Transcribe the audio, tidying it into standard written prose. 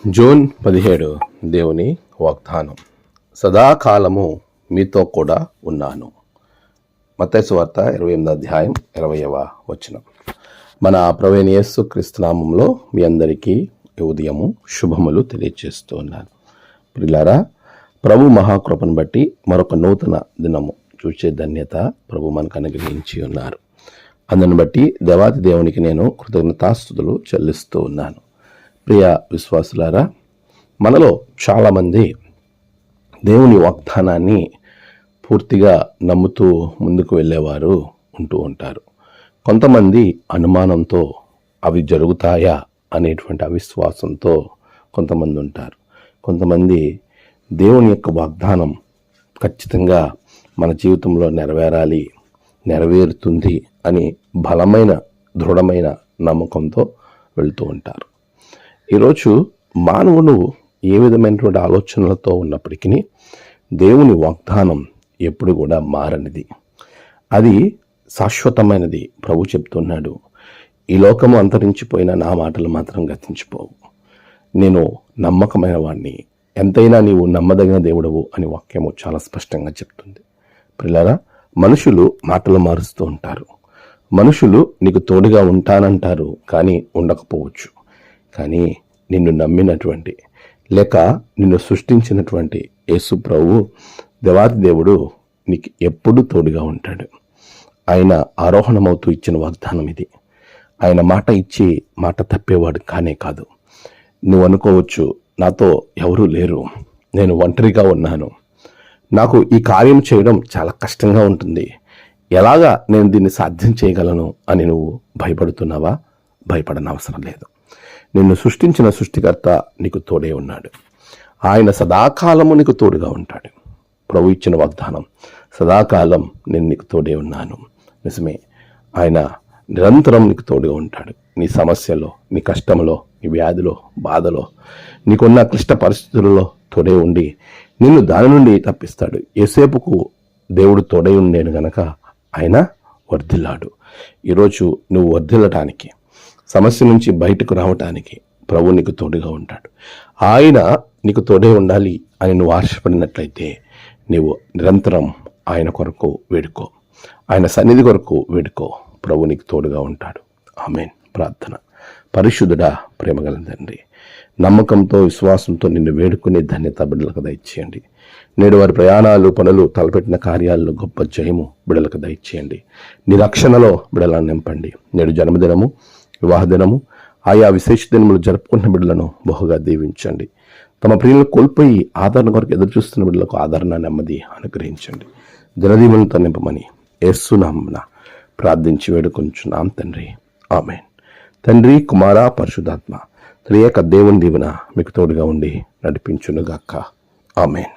June 17 దేవుని వాగ్దానం. సదాకాలము మీతో కూడా ఉన్నాను. మత్తయి సువార్త 28వ అధ్యాయం 20వ వచనం. మన ప్రభువైన యేసు క్రీస్తు నామములో మీ అందరికీ ఉదయము శుభములు తెలియజేస్తూ ఉన్నాను. ప్రియులారా, ప్రభు మహాకృపను బట్టి మరొక నూతన దినము చూసే ధన్యత ప్రభు మనకు అనుగ్రహించి ఉన్నారు. అందుని బట్టి దేవాది దేవునికి నేను కృతజ్ఞతాస్తుతులు చెల్లిస్తూ ఉన్నాను. ప్రియ విశ్వాసులారా, మనలో చాలామంది దేవుని వాగ్దానాన్ని పూర్తిగా నమ్ముతూ ముందుకు వెళ్ళేవారు ఉంటూ ఉంటారు. కొంతమంది అనుమానంతో అవి జరుగుతాయా అనేటువంటి అవిశ్వాసంతో కొంతమంది ఉంటారు. కొంతమంది దేవుని యొక్క వాగ్దానం ఖచ్చితంగా మన జీవితంలో నెరవేరాలి, నెరవేరుతుంది అని బలమైన దృఢమైన నమ్మకంతో వెళ్తూ ఉంటారు. ఈరోజు మానవుడు ఏ విధమైనటువంటి ఆలోచనలతో ఉన్నప్పటికీ దేవుని వాగ్దానం ఎప్పుడు కూడా మారనిది, అది శాశ్వతమైనది. ప్రభు చెప్తున్నాడు, ఈ లోకము అంతరించిపోయిన నా మాటలు మాత్రం గతించిపోవు. నేను నమ్మకమైన వాడిని, ఎంతైనా నీవు నమ్మదగిన దేవుడవు అని వాక్యము చాలా స్పష్టంగా చెప్తుంది. ప్రియులారా, మనుషులు మాటలు మారుస్తూ ఉంటారు. మనుషులు నీకు తోడుగా ఉంటానంటారు, కానీ ఉండకపోవచ్చు. కానీ నిన్ను నమ్మినటువంటి లేక నిన్ను సృష్టించినటువంటి యేసు ప్రభువు దేవాది దేవుడు నీకు ఎప్పుడూ తోడుగా ఉంటాడు. ఆయన ఆరోహణమవుతూ ఇచ్చిన వాగ్దానం ఇది. ఆయన మాట ఇచ్చి మాట తప్పేవాడు కానే కాదు. నువ్వు అనుకోవచ్చు, నాతో ఎవరూ లేరు, నేను ఒంటరిగా ఉన్నాను, నాకు ఈ కార్యం చేయడం చాలా కష్టంగా ఉంటుంది, ఎలాగా నేను దీన్ని సాధ్యం చేయగలను అని నువ్వు భయపడుతున్నావా? భయపడనవసరం లేదు. నిన్ను సృష్టించిన సృష్టికర్త నీకు తోడే ఉన్నాడు. ఆయన సదాకాలము నీకు తోడుగా ఉంటాడు. ప్రభు ఇచ్చిన వాగ్దానం, సదాకాలం నేను నీకు తోడే ఉన్నాను. నిజమే, ఆయన నిరంతరం నీకు తోడుగా ఉంటాడు. నీ సమస్యలో, నీ కష్టంలో, నీ వ్యాధిలో, బాధలో, నీకున్న క్లిష్ట పరిస్థితులలో తోడే ఉండి నిన్ను దాని నుండి తప్పిస్తాడు. యేసేపుకు దేవుడు తోడై ఉండేను గనక ఆయన వర్ధిల్లాడు. ఈరోజు నువ్వు వర్ధిల్లటానికి, సమస్య నుంచి బయటకు రావటానికి ప్రభు నీకు తోడుగా ఉంటాడు. ఆయన నీకు తోడే ఉండాలి అని నువ్వు ఆశపడినట్లయితే నీవు నిరంతరం ఆయన కొరకు వేడుకో, ఆయన సన్నిధి కొరకు వేడుకో. ప్రభు నీకు తోడుగా ఉంటాడు. ఆమేన్. ప్రార్థన. పరిశుద్ధుడా, ప్రేమగల తండ్రి, నమ్మకంతో విశ్వాసంతో నిన్ను వేడుకునే ధన్యత బిడ్డలకు దయచేయండి. నేడు వారి ప్రయాణాలు, పనులు, తలపెట్టిన కార్యాలను గొప్ప జయము బిడ్డలకు దయచేయండి. నీ రక్షణలో బిడ్డలను నింపండి. నేడు జన్మదినము, వివాహ దినము, ఆయా విశేష దినములు జరుపుకుంటున్న బిడ్డలను బహుగా దీవించండి. తమ ప్రియులను కోల్పోయి ఆదరణ కొరకు ఎదురు చూస్తున్న బిడ్డలకు ఆదరణ, నెమ్మది అనుగ్రహించండి. దినదీవులతో నింపమని యేసు నామమున ప్రార్థించి వేడుకొంచున్నాం తండ్రి. ఆమేన్. తండ్రి, కుమార, పరిశుద్ధాత్మ త్రియేక దేవుని దీవెన మీకు తోడుగా ఉండి నడిపించునుగాక. ఆమేన్.